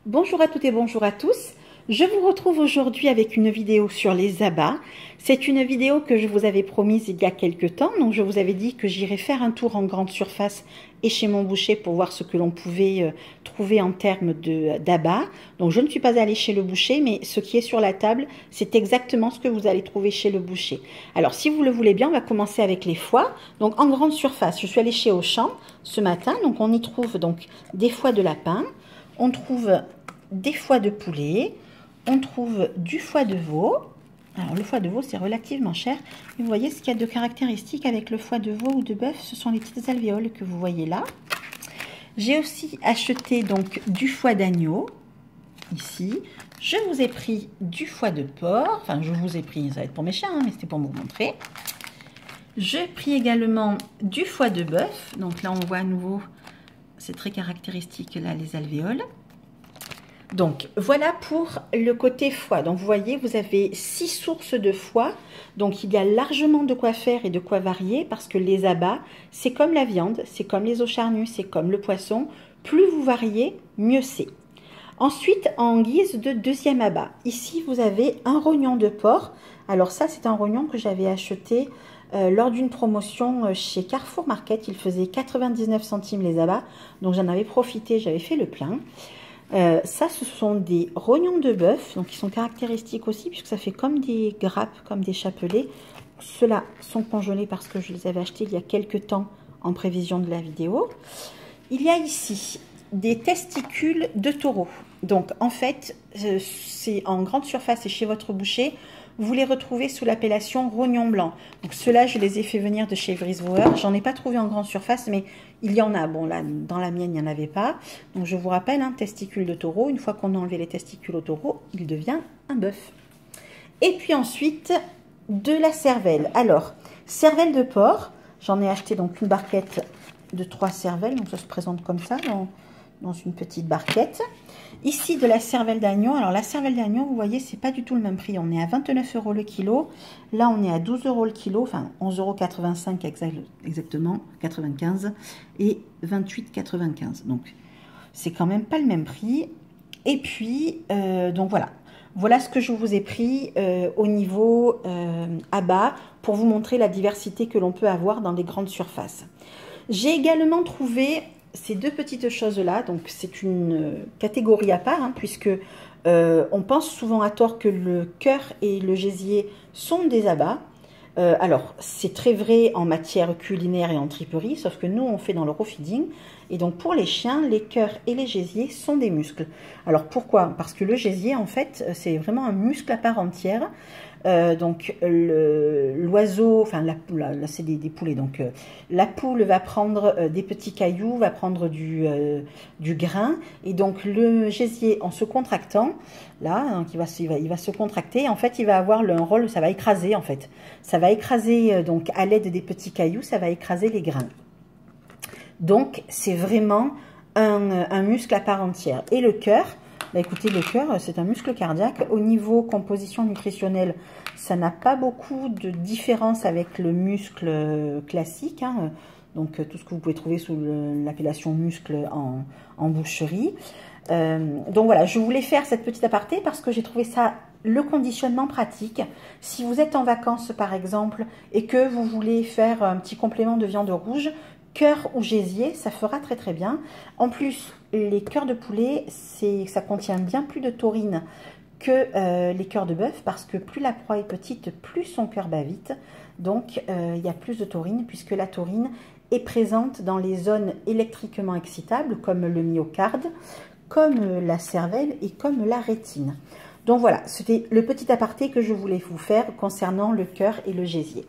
Bonjour à toutes et bonjour à tous. Je vous retrouve aujourd'hui avec une vidéo sur les abats. C'est une vidéo que je vous avais promise il y a quelques temps. Donc je vous avais dit que j'irais faire un tour en grande surface et chez mon boucher pour voir ce que l'on pouvait trouver en termes d'abats. Donc je ne suis pas allée chez le boucher, mais ce qui est sur la table, c'est exactement ce que vous allez trouver chez le boucher. Alors si vous le voulez bien, on va commencer avec les foies. Donc en grande surface, je suis allée chez Auchan ce matin. Donc on y trouve donc des foies de lapin. On trouve des foies de poulet, on trouve du foie de veau. Alors le foie de veau c'est relativement cher. Et vous voyez ce qu'il y a de caractéristique avec le foie de veau ou de bœuf, ce sont les petites alvéoles que vous voyez là. J'ai aussi acheté donc du foie d'agneau, ici. Je vous ai pris du foie de porc, enfin je vous ai pris, ça va être pour mes chiens, hein, mais c'était pour vous montrer. J'ai pris également du foie de bœuf, donc là on voit à nouveau, c'est très caractéristique là les alvéoles. Donc voilà pour le côté foie. Donc vous voyez, vous avez 6 sources de foie. Donc il y a largement de quoi faire et de quoi varier parce que les abats, c'est comme la viande, c'est comme les os charnus, c'est comme le poisson. Plus vous variez, mieux c'est. Ensuite, en guise de deuxième abat, ici vous avez un rognon de porc. Alors ça, c'est un rognon que j'avais acheté lors d'une promotion chez Carrefour Market. Il faisait 99 centimes les abats. Donc j'en avais profité, j'avais fait le plein. Ça, ce sont des rognons de bœuf, donc ils sont caractéristiques aussi, puisque ça fait comme des grappes, comme des chapelets. Ceux-là sont congelés parce que je les avais achetés il y a quelques temps en prévision de la vidéo. Il y a ici des testicules de taureau. Donc, en fait, c'est en grande surface et chez votre boucher, vous les retrouvez sous l'appellation rognon blanc. Donc ceux-là, je les ai fait venir de chez Vriesbauer. J'en ai pas trouvé en grande surface, mais il y en a. Bon, là, dans la mienne, il n'y en avait pas. Donc je vous rappelle, un testicule de taureau, une fois qu'on a enlevé les testicules au taureau, il devient un bœuf. Et puis ensuite, de la cervelle. Alors, cervelle de porc, j'en ai acheté donc une barquette de 3 cervelles. Donc ça se présente comme ça, dans une petite barquette. Ici, de la cervelle d'agneau. Alors, la cervelle d'agneau, vous voyez, c'est pas du tout le même prix. On est à 29 € le kilo. Là, on est à 12 € le kilo. Enfin, 11,85 € exactement, 95. Et 28,95. Donc, c'est quand même pas le même prix. Et puis, donc voilà. Voilà ce que je vous ai pris au niveau abats pour vous montrer la diversité que l'on peut avoir dans les grandes surfaces. J'ai également trouvé ces deux petites choses-là, donc c'est une catégorie à part, hein, puisque on pense souvent à tort que le cœur et le gésier sont des abats. Alors, c'est très vrai en matière culinaire et en triperie, sauf que nous, on fait dans le raw feeding. Et donc, pour les chiens, les cœurs et les gésiers sont des muscles. Alors, pourquoi? Parce que le gésier, en fait, c'est vraiment un muscle à part entière. Donc l'oiseau, enfin là c'est des poulets, donc la poule va prendre des petits cailloux, va prendre du grain, et donc le gésier en se contractant, là, donc il va se contracter, en fait il va avoir un rôle, ça va écraser en fait, ça va écraser donc à l'aide des petits cailloux, ça va écraser les grains. Donc c'est vraiment un muscle à part entière. Et le cœur, bah écoutez, le cœur, c'est un muscle cardiaque. Au niveau composition nutritionnelle, ça n'a pas beaucoup de différence avec le muscle classique, hein. Donc tout ce que vous pouvez trouver sous l'appellation muscle en boucherie. Donc voilà, je voulais faire cette petite aparté parce que j'ai trouvé ça, le conditionnement pratique. Si vous êtes en vacances par exemple et que vous voulez faire un petit complément de viande rouge, cœur ou gésier, ça fera très très bien. En plus, les cœurs de poulet, ça contient bien plus de taurine que les cœurs de bœuf, parce que plus la proie est petite, plus son cœur bat vite. Donc, il y a plus de taurine, puisque la taurine est présente dans les zones électriquement excitables, comme le myocarde, comme la cervelle et comme la rétine. Donc voilà, c'était le petit aparté que je voulais vous faire concernant le cœur et le gésier.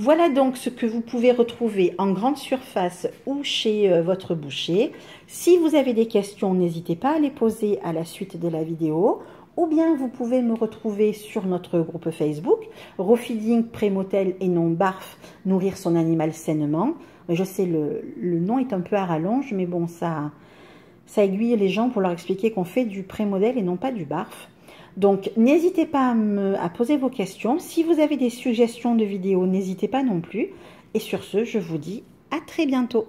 Voilà donc ce que vous pouvez retrouver en grande surface ou chez votre boucher. Si vous avez des questions, n'hésitez pas à les poser à la suite de la vidéo. Ou bien vous pouvez me retrouver sur notre groupe Facebook, Raw Feeding Prémotel et non Barf, nourrir son animal sainement. Je sais, le nom est un peu à rallonge, mais bon, ça aiguille les gens pour leur expliquer qu'on fait du prémodèle et non pas du barf. Donc, n'hésitez pas à poser vos questions. Si vous avez des suggestions de vidéos, n'hésitez pas non plus. Et sur ce, je vous dis à très bientôt.